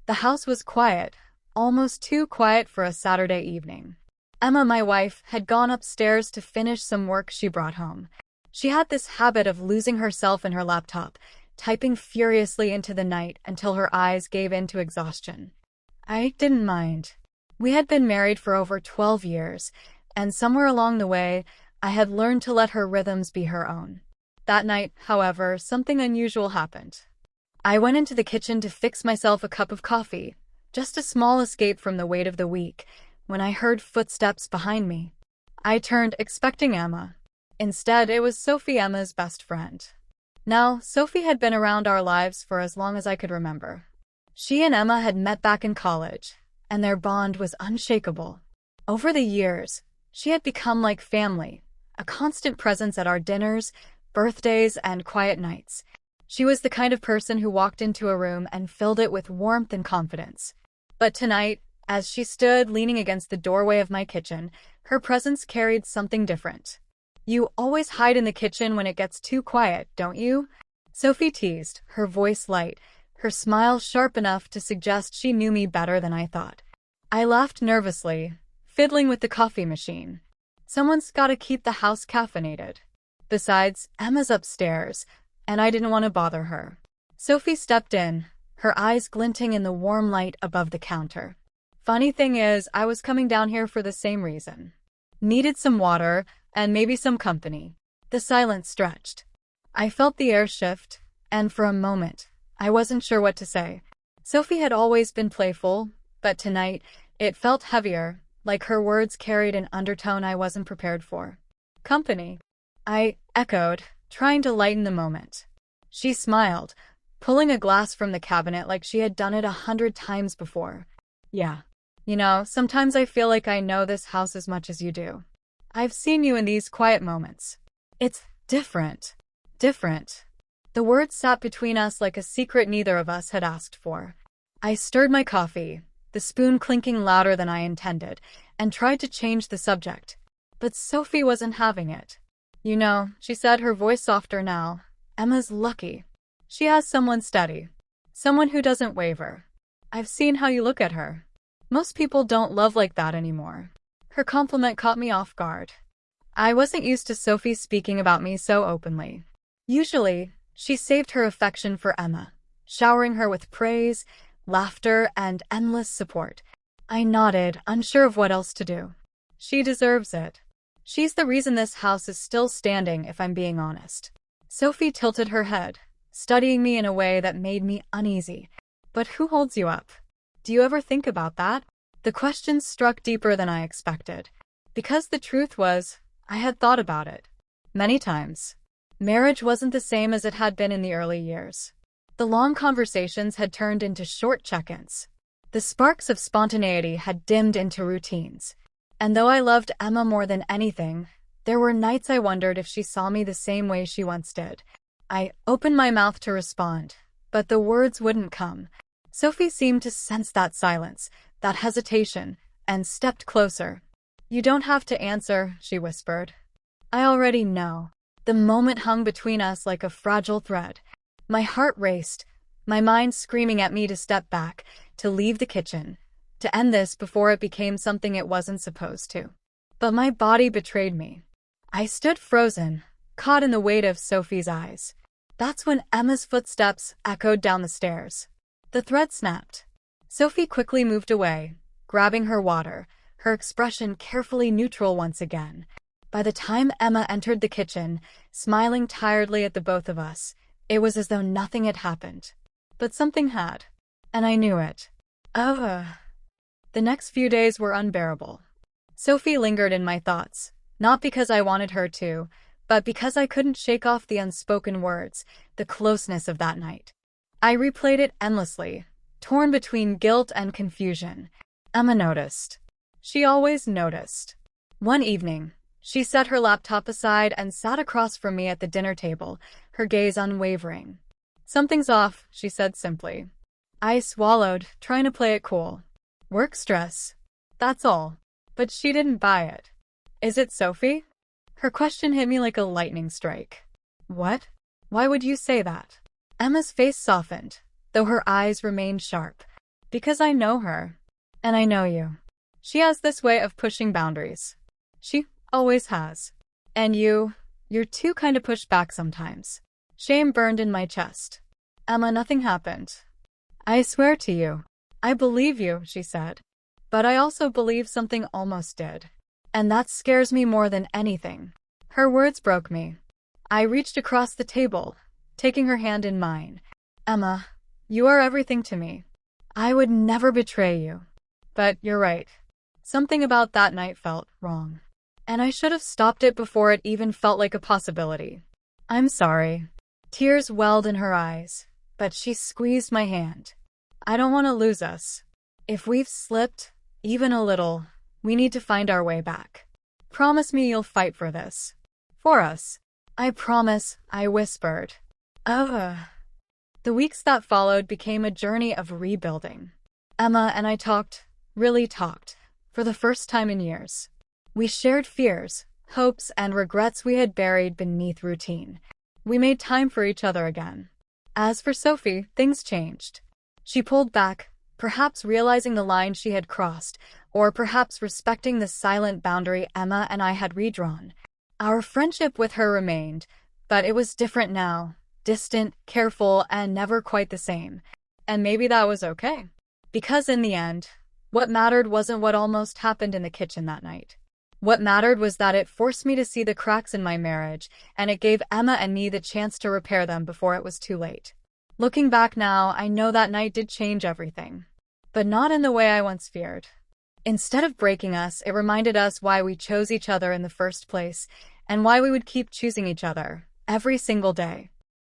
The house was quiet, almost too quiet for a Saturday evening. Emma, my wife, had gone upstairs to finish some work she brought home. She had this habit of losing herself in her laptop, typing furiously into the night until her eyes gave in to exhaustion. I didn't mind. We had been married for over 12 years, and somewhere along the way, I had learned to let her rhythms be her own. That night, however, something unusual happened. I went into the kitchen to fix myself a cup of coffee, just a small escape from the weight of the week, when I heard footsteps behind me. I turned, expecting Emma. Instead, it was Sophie, Emma's best friend. Now, Sophie had been around our lives for as long as I could remember. She and Emma had met back in college, and their bond was unshakable. Over the years, she had become like family, a constant presence at our dinners, birthdays, and quiet nights. She was the kind of person who walked into a room and filled it with warmth and confidence. But tonight, as she stood leaning against the doorway of my kitchen, her presence carried something different. "You always hide in the kitchen when it gets too quiet, don't you?" Sophie teased, her voice light, her smile sharp enough to suggest she knew me better than I thought. I laughed nervously, fiddling with the coffee machine. Someone's gotta keep the house caffeinated. Besides, Emma's upstairs, and I didn't want to bother her. Sophie stepped in, her eyes glinting in the warm light above the counter. Funny thing is, I was coming down here for the same reason. Needed some water, and maybe some company. The silence stretched. I felt the air shift, and for a moment, I wasn't sure what to say. Sophie had always been playful, but tonight, it felt heavier, like her words carried an undertone I wasn't prepared for. "Company," I echoed, trying to lighten the moment. She smiled, pulling a glass from the cabinet like she had done it 100 times before. "Yeah. You know, sometimes I feel like I know this house as much as you do. I've seen you in these quiet moments. It's different. Different." The words sat between us like a secret neither of us had asked for. I stirred my coffee, the spoon clinking louder than I intended, and tried to change the subject. But Sophie wasn't having it. "You know," she said, her voice softer now, "Emma's lucky. She has someone steady. Someone who doesn't waver. I've seen how you look at her. Most people don't love like that anymore." Her compliment caught me off guard. I wasn't used to Sophie speaking about me so openly. Usually, she saved her affection for Emma, showering her with praise, laughter, and endless support. I nodded, unsure of what else to do. She deserves it. She's the reason this house is still standing, if I'm being honest. Sophie tilted her head, studying me in a way that made me uneasy. "But who holds you up? Do you ever think about that?" The question struck deeper than I expected, because the truth was, I had thought about it. Many times. Marriage wasn't the same as it had been in the early years. The long conversations had turned into short check-ins. The sparks of spontaneity had dimmed into routines. And though I loved Emma more than anything, there were nights I wondered if she saw me the same way she once did. I opened my mouth to respond, but the words wouldn't come. Sophie seemed to sense that silence, that hesitation, and stepped closer. "You don't have to answer," she whispered. "I already know." The moment hung between us like a fragile thread. My heart raced, my mind screaming at me to step back, to leave the kitchen, to end this before it became something it wasn't supposed to. But my body betrayed me. I stood frozen, caught in the weight of Sophie's eyes. That's when Emma's footsteps echoed down the stairs. The thread snapped. Sophie quickly moved away, grabbing her water, her expression carefully neutral once again. By the time Emma entered the kitchen, smiling tiredly at the both of us, it was as though nothing had happened. But something had, and I knew it. The next few days were unbearable. Sophie lingered in my thoughts, not because I wanted her to, but because I couldn't shake off the unspoken words, the closeness of that night. I replayed it endlessly, torn between guilt and confusion. Emma noticed. She always noticed. One evening, she set her laptop aside and sat across from me at the dinner table, her gaze unwavering. "Something's off," she said simply. I swallowed, trying to play it cool. "Work stress. That's all." But she didn't buy it. "Is it Sophie?" Her question hit me like a lightning strike. "What? Why would you say that?" Emma's face softened, though her eyes remained sharp. Because I know her. And I know you. She has this way of pushing boundaries. She always has. And you're too kind to push back sometimes. Shame burned in my chest. Emma, nothing happened. I swear to you. I believe you, she said. But I also believe something almost did. And that scares me more than anything. Her words broke me. I reached across the table, taking her hand in mine. Emma, you are everything to me. I would never betray you. But you're right. Something about that night felt wrong. And I should have stopped it before it even felt like a possibility. I'm sorry. Tears welled in her eyes, but she squeezed my hand. I don't want to lose us. If we've slipped, even a little, we need to find our way back. Promise me you'll fight for this. For us. I promise, I whispered. Ugh. The weeks that followed became a journey of rebuilding. Emma and I talked, really talked, for the first time in years. We shared fears, hopes, and regrets we had buried beneath routine. We made time for each other again. As for Sophie, things changed. She pulled back, perhaps realizing the line she had crossed, or perhaps respecting the silent boundary Emma and I had redrawn. Our friendship with her remained, but it was different now, distant, careful, and never quite the same. And maybe that was okay. Because in the end, what mattered wasn't what almost happened in the kitchen that night. What mattered was that it forced me to see the cracks in my marriage, and it gave Emma and me the chance to repair them before it was too late. Looking back now, I know that night did change everything. But not in the way I once feared. Instead of breaking us, it reminded us why we chose each other in the first place, and why we would keep choosing each other, every single day.